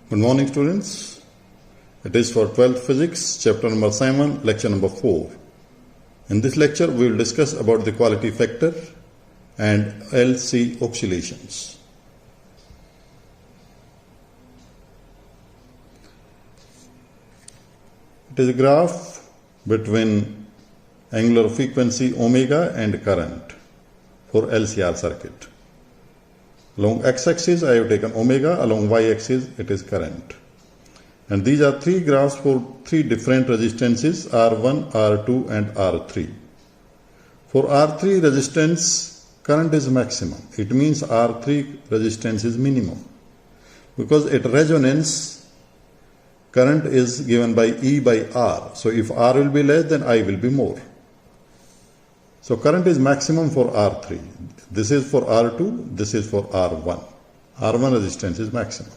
Good morning, students. It is for 12th Physics, chapter number 7, lecture number 4. In this lecture, we will discuss about the quality factor and LC oscillations. It is a graph between angular frequency omega and current for LCR circuit. Along x-axis I have taken omega, along y-axis it is current. And these are three graphs for three different resistances R1, R2 and R3. For R3 resistance, current is maximum. It means R3 resistance is minimum. Because at resonance, current is given by E by R. So if R will be less, then I will be more. So current is maximum for R3. This is for R2, this is for R1. R1 resistance is maximum.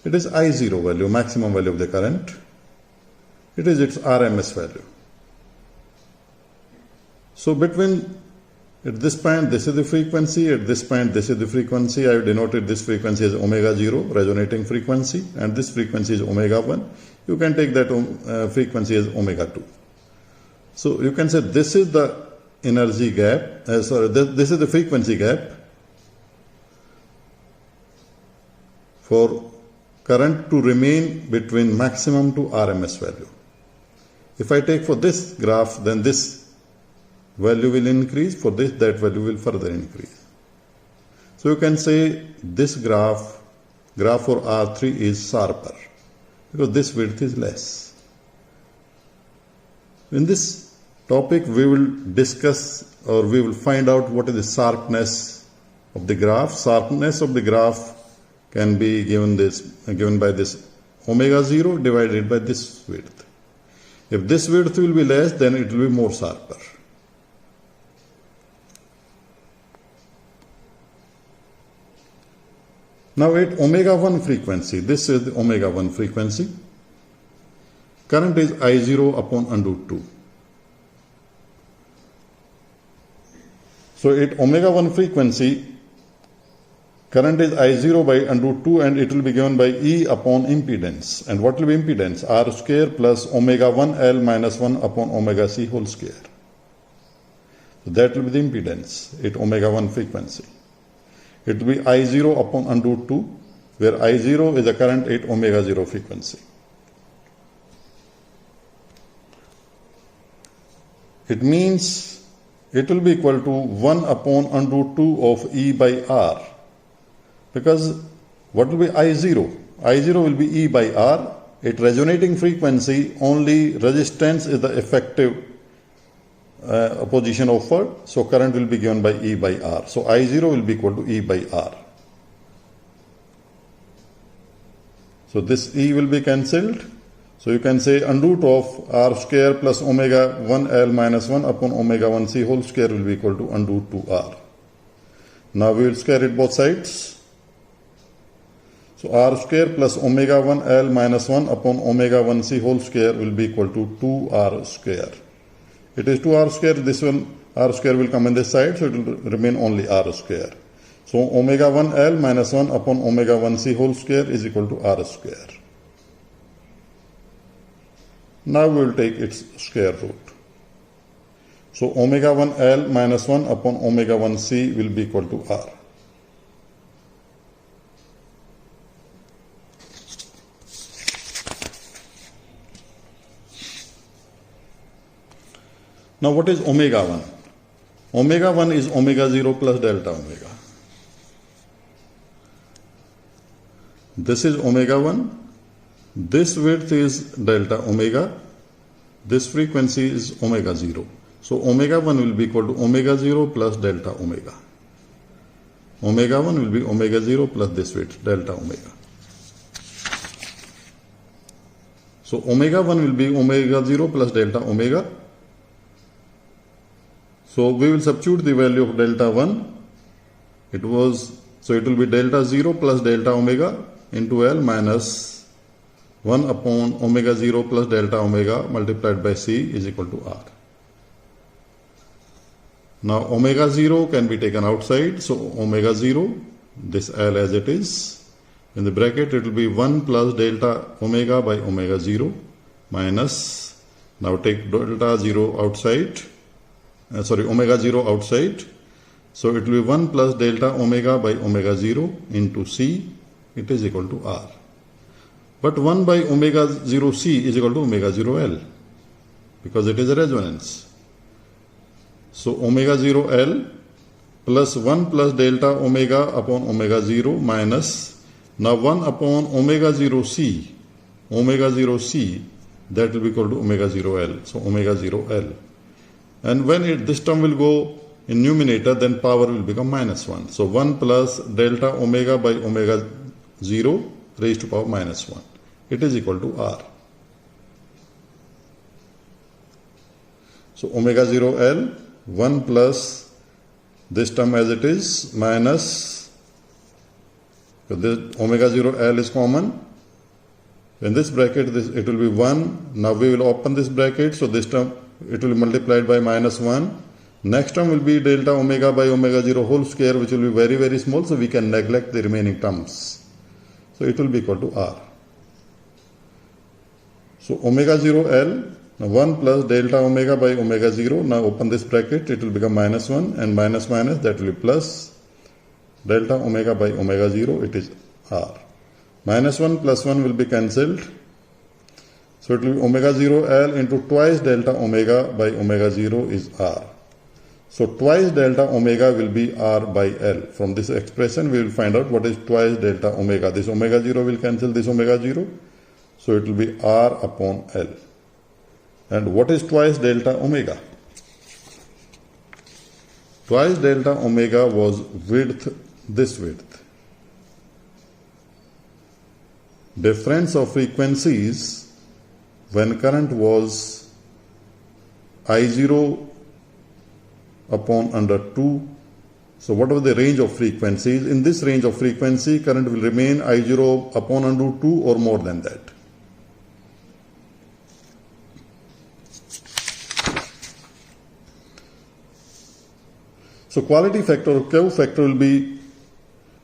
It is I0 value, maximum value of the current. It is its RMS value. So between, at this point, this is the frequency, at this point, this is the frequency. I have denoted this frequency as omega 0, resonating frequency, and this frequency is omega 1. You can take that frequency as omega 2. So you can say this is the energy gap, this is the frequency gap for current to remain between maximum to RMS value. If I take for this graph, then this value will increase, for this that value will further increase. So you can say this graph for R3 is sharper because this width is less. In this topic, we will discuss or we will find out what is the sharpness of the graph. Sharpness of the graph can be given by this omega 0 divided by this width. If this width will be less, then it will be more sharper. Now at omega 1 frequency, this is the omega 1 frequency. Current is I0 upon under root 2. So at omega 1 frequency, current is I0 by under root 2 and it will be given by E upon impedance. And what will be impedance? R square plus omega 1 L minus 1 upon omega C whole square. So that will be the impedance at omega 1 frequency. It will be I0 upon under root 2, where I0 is the current at omega 0 frequency. It means it will be equal to 1 upon under root 2 of E by R. Because what will be I0? I0 will be E by R. At resonating frequency, only resistance is the effective opposition offered. So current will be given by E by R. So I0 will be equal to E by R. So this E will be cancelled. So you can say under root of R square plus omega 1 L minus 1 upon omega 1 C whole square will be equal to under root 2R. Now we will square it both sides. So R square plus omega 1 L minus 1 upon omega 1 C whole square will be equal to 2R square. It is 2R square, this one R square will come on this side, so it will remain only R square. So omega 1 L minus 1 upon omega 1 C whole square is equal to R square. Now we will take its square root. So omega 1 L minus 1 upon omega 1 C will be equal to R. Now what is omega 1? Omega 1 is omega 0 plus delta omega. This is omega 1. This width is delta omega. This frequency is omega 0. So omega 1 will be equal to omega 0 plus delta omega. Omega 1 will be omega 0 plus this width, delta omega. So omega 1 will be omega 0 plus delta omega. So we will substitute the value of delta 1. It will be delta 0 plus delta omega into L minus 1 upon omega 0 plus delta omega multiplied by C is equal to R. Now omega 0 can be taken outside, so omega 0, this L as it is, In the bracket it will be 1 plus delta omega by omega 0 minus, now take delta 0 outside, omega 0 outside. So it will be 1 plus delta omega by omega 0 into C, it is equal to R. But 1 by omega 0 C is equal to omega 0 L because it is a resonance. So omega 0 L plus 1 plus delta omega upon omega 0 minus, now 1 upon omega 0 C, that will be equal to omega 0 L. So omega 0 L. And when this term will go in numerator, then power will become minus 1. So 1 plus delta omega by omega 0 raised to power minus 1. It is equal to R. So omega 0 L, 1 plus this term as it is minus, so this omega 0 L is common. In this bracket it will be 1. Now we will open this bracket, so this term it will be multiplied by minus 1. Next term will be delta omega by omega 0 whole square, which will be very, very small, so we can neglect the remaining terms. So it will be equal to R. So omega 0 L, now 1 plus delta omega by omega 0. Now open this bracket, it will become minus 1, and minus minus, that will be plus delta omega by omega 0, it is R. Minus 1 plus 1 will be cancelled. So it will be omega 0 L into twice delta omega by omega 0 is R. So twice delta omega will be R by L. From this expression we will find out what is twice delta omega. This omega 0 will cancel this omega 0. So it will be R upon L. And what is twice delta omega? Twice delta omega was width, this width. Difference of frequencies when current was I0 upon under 2. So whatever the range of frequencies, in this range of frequency current will remain I0 upon under 2 or more than that. So quality factor or Q factor will be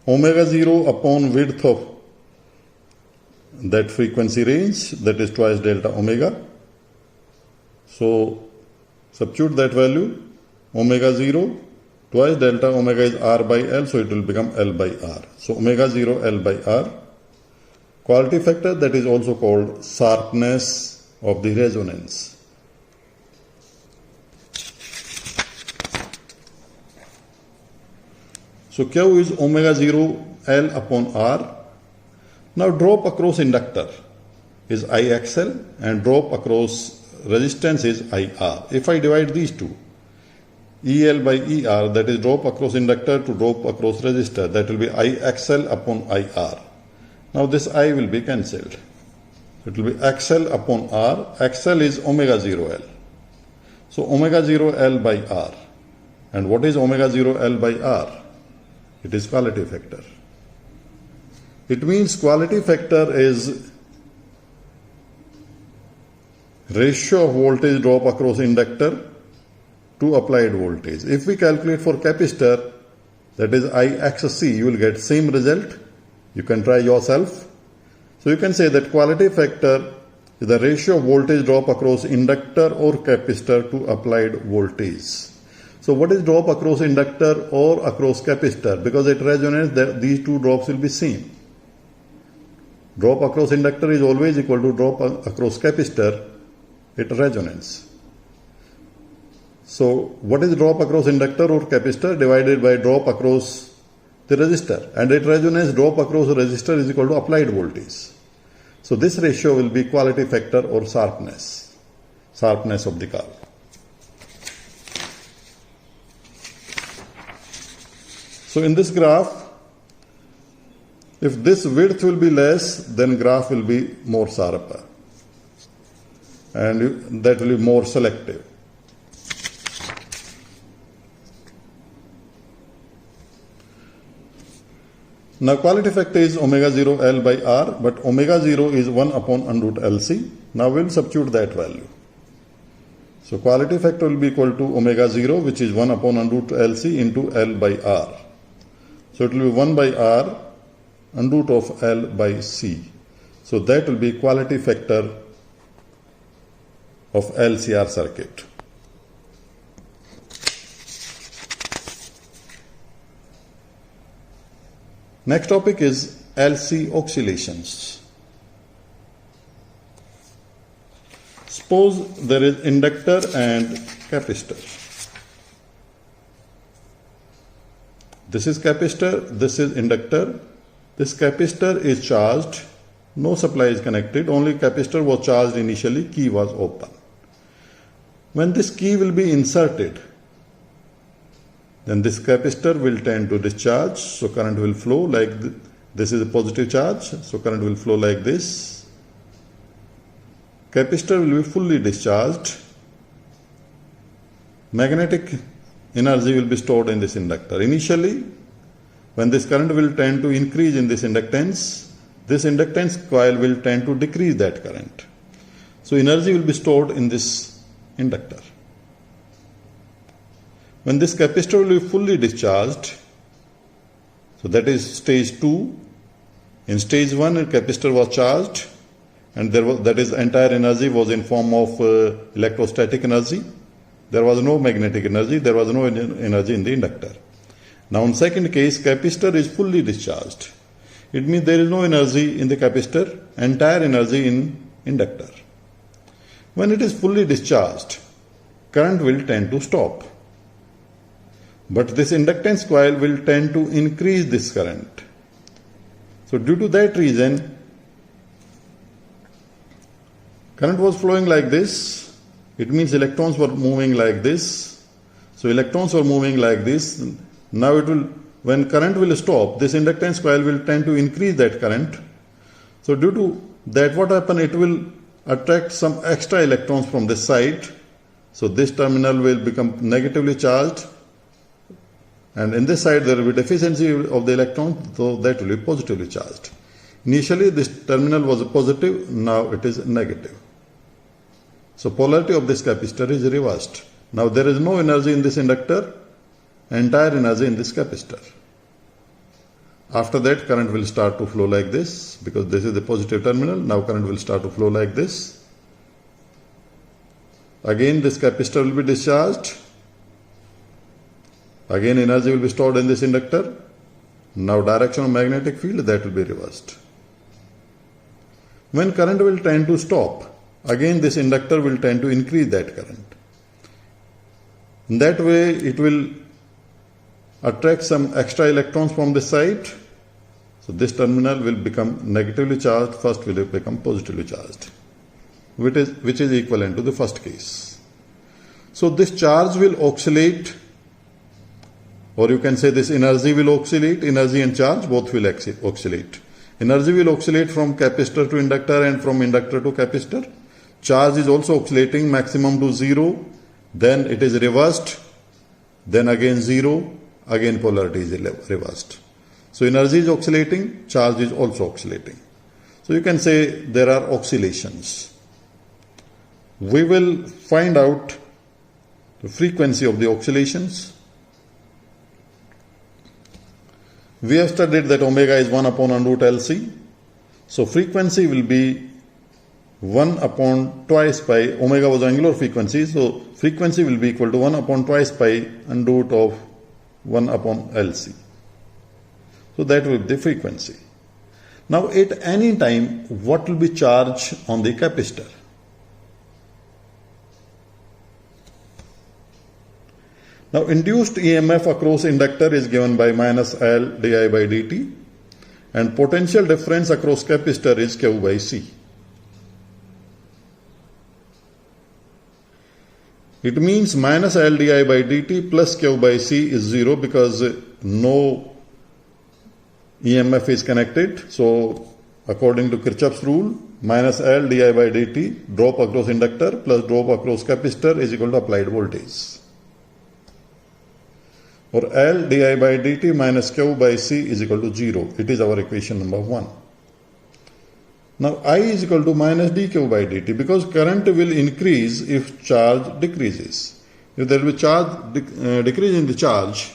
omega 0 upon width of that frequency range, that is twice delta omega. So substitute that value, omega 0 twice delta omega is R by L, so it will become L by R. So omega 0 L by R. Quality factor, that is also called sharpness of the resonance. So Q is omega 0 L upon R. Now drop across inductor is IXL and drop across resistance is IR. If I divide these two, EL by ER, that is drop across inductor to drop across resistor, that will be IXL upon IR. Now this I will be cancelled. It will be XL upon R. XL is omega 0 L. So omega 0 L by R. And what is omega 0 L by R? It is quality factor. It means quality factor is ratio of voltage drop across inductor to applied voltage. If we calculate for capacitor, that is IXC, you will get same result. You can try yourself. So you can say that quality factor is the ratio of voltage drop across inductor or capacitor to applied voltage. So what is drop across inductor or across capacitor? Because it resonates, these two drops will be same. Drop across inductor is always equal to drop across capacitor. It resonates. So what is drop across inductor or capacitor divided by drop across the resistor? And it resonates, drop across resistor is equal to applied voltage. So this ratio will be quality factor or sharpness of the curve. So in this graph, if this width will be less, then graph will be more sharper and that will be more selective. Now quality factor is omega 0 L by R, but omega 0 is 1 upon under root LC. Now we will substitute that value. So quality factor will be equal to omega 0, which is 1 upon under root LC into L by R. So it will be 1 by R under root of L by C. So that will be quality factor of LCR circuit. Next topic is LC oscillations. Suppose there is inductor and capacitor. This is capacitor, this is inductor. This capacitor is charged, no supply is connected, only capacitor was charged initially, key was open. When this key will be inserted, then this capacitor will tend to discharge, so current will flow like this is a positive charge, so current will flow like this. Capacitor will be fully discharged. Magnetic energy will be stored in this inductor. Initially, when this current will tend to increase in this inductance coil will tend to decrease that current. So energy will be stored in this inductor. When this capacitor will be fully discharged, so that is stage 2. In stage 1, a capacitor was charged, and that is entire energy was in form of electrostatic energy. There was no magnetic energy, there was no energy in the inductor. Now in second case, capacitor is fully discharged. It means there is no energy in the capacitor, entire energy in inductor. When it is fully discharged, current will tend to stop. But this inductance coil will tend to increase this current. So due to that reason, current was flowing like this. It means electrons were moving like this. So electrons were moving like this. Now it will, when current will stop, this inductance coil will tend to increase that current. So due to that, what happens? It will attract some extra electrons from this side. So this terminal will become negatively charged. And in this side there will be deficiency of the electron, so that will be positively charged. Initially this terminal was positive, now it is negative. So polarity of this capacitor is reversed. Now there is no energy in this inductor, entire energy in this capacitor. After that, current will start to flow like this, because this is the positive terminal. Now current will start to flow like this. Again this capacitor will be discharged. Again energy will be stored in this inductor. Now direction of magnetic field, that will be reversed. When current will tend to stop, again this inductor will tend to increase that current. In that way it will attract some extra electrons from this side. So this terminal will become negatively charged, first will become positively charged, which is equivalent to the first case. So this charge will oscillate, or you can say this energy will oscillate. Energy and charge both will oscillate. Energy will oscillate from capacitor to inductor and from inductor to capacitor. Charge is also oscillating, maximum to 0, then it is reversed, then again 0, again polarity is reversed. So energy is oscillating, charge is also oscillating. So you can say there are oscillations. We will find out the frequency of the oscillations. We have studied that omega is 1 upon under root LC. So frequency will be 1 upon twice pi. Omega was angular frequency, so frequency will be equal to 1 upon twice pi under root of 1 upon LC. So that will be the frequency. Now at any time, what will be charge on the capacitor? Now induced EMF across inductor is given by minus L di by dt, and potential difference across capacitor is Q by C. It means minus L di by dt plus Q by C is 0 because no EMF is connected. So according to Kirchhoff's rule, minus L di by dt, drop across inductor plus drop across capacitor is equal to applied voltage. Or L di by dt minus Q by C is equal to 0. It is our equation number 1. Now I is equal to minus dq by dt, because current will increase if charge decreases. If there will be charge decrease in the charge,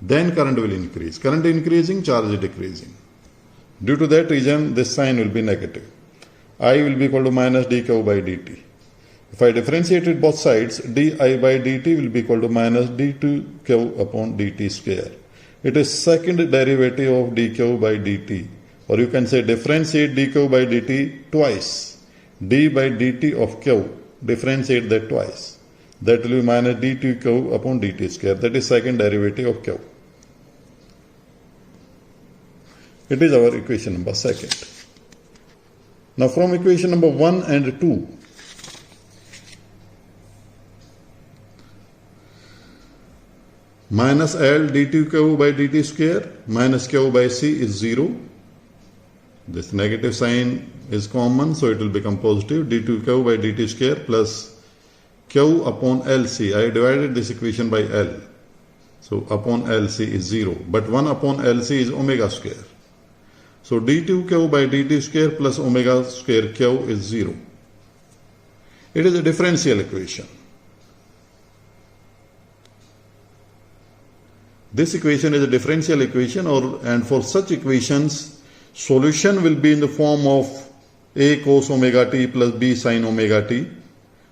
then current will increase. Current increasing, charge is decreasing. Due to that reason, this sign will be negative. I will be equal to minus dq by dt. If I differentiated both sides, di by dt will be equal to minus d2q upon dt square. It is second derivative of dq by dt, or you can say differentiate dq by dt twice. D by dt of q, differentiate that twice. That will be minus d2q upon dt square. That is second derivative of q. It is our equation number 2. Now from equation number 1 and 2, minus L d2q by dt square minus q by c is 0. This negative sign is common, so it will become positive. d2q by dt square plus q upon lc. I divided this equation by L. So upon lc is 0. But 1 upon lc is omega square. So d2q by dt square plus omega square q is 0. It is a differential equation. This equation is a differential equation, and for such equations, solution will be in the form of a cos omega t plus b sin omega t.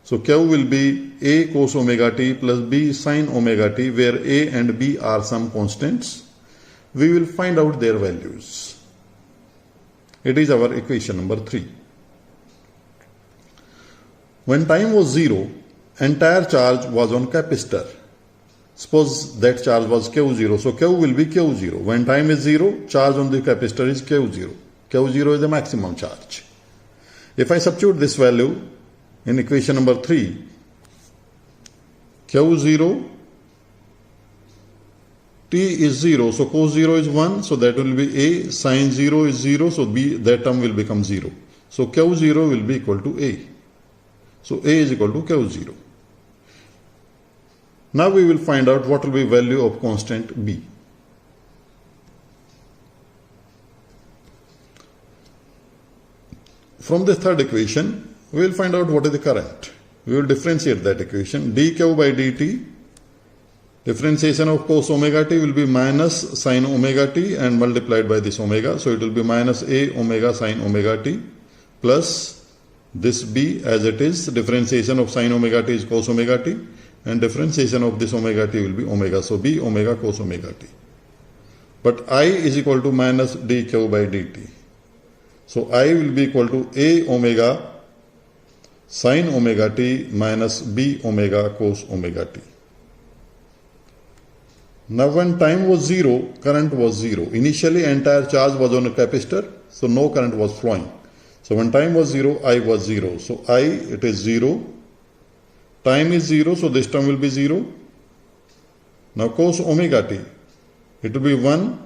So q will be a cos omega t plus b sin omega t, where a and b are some constants. We will find out their values. It is our equation number 3. When time was 0, entire charge was on capacitor. Suppose that charge was Q0, so Q will be Q0. When time is 0, charge on the capacitor is Q0. Q0 is the maximum charge. If I substitute this value in equation number 3, Q0, t is 0, so cos 0 is 1, so that will be a, sin 0 is 0, so b, that term will become 0. So Q0 will be equal to a. So a is equal to Q0. Now we will find out what will be value of constant b. From the third equation, we will find out what is the current. We will differentiate that equation. dq by dt, differentiation of cos omega t will be minus sin omega t and multiplied by this omega. So it will be minus a omega sin omega t plus this b as it is. Differentiation of sin omega t is cos omega t, and differentiation of this omega t will be omega. So b omega cos omega t. But I is equal to minus dq by dt. So I will be equal to a omega sin omega t minus b omega cos omega t. Now when time was 0, current was 0. Initially entire charge was on a capacitor, so no current was flowing. So when time was 0, I was 0. So I, it is 0. Time is 0, so this term will be 0. Now cos omega t, it will be 1.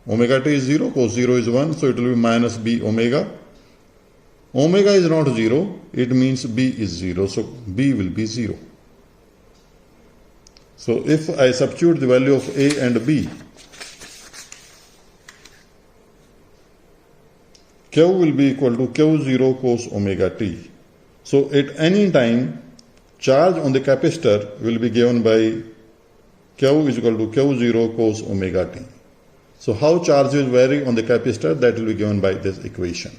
Omega t is 0, cos 0 is 1, so it will be minus b omega. Omega is not 0, it means b is 0, so b will be 0. So if I substitute the value of a and b, q will be equal to q0 cos omega t. So at any time, charge on the capacitor will be given by q is equal to q0 cos omega t. So how charge will vary on the capacitor, that will be given by this equation.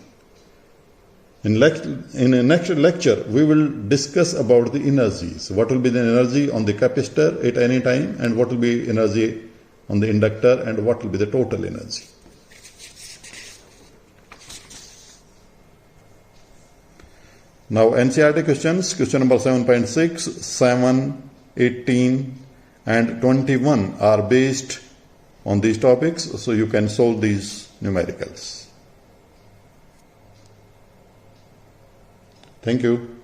In the next lecture, we will discuss about the energies. What will be the energy on the capacitor at any time, and what will be energy on the inductor, and what will be the total energy. Now NCERT questions, question number 7.6, 7, 18 and 21 are based on these topics, so you can solve these numericals. Thank you.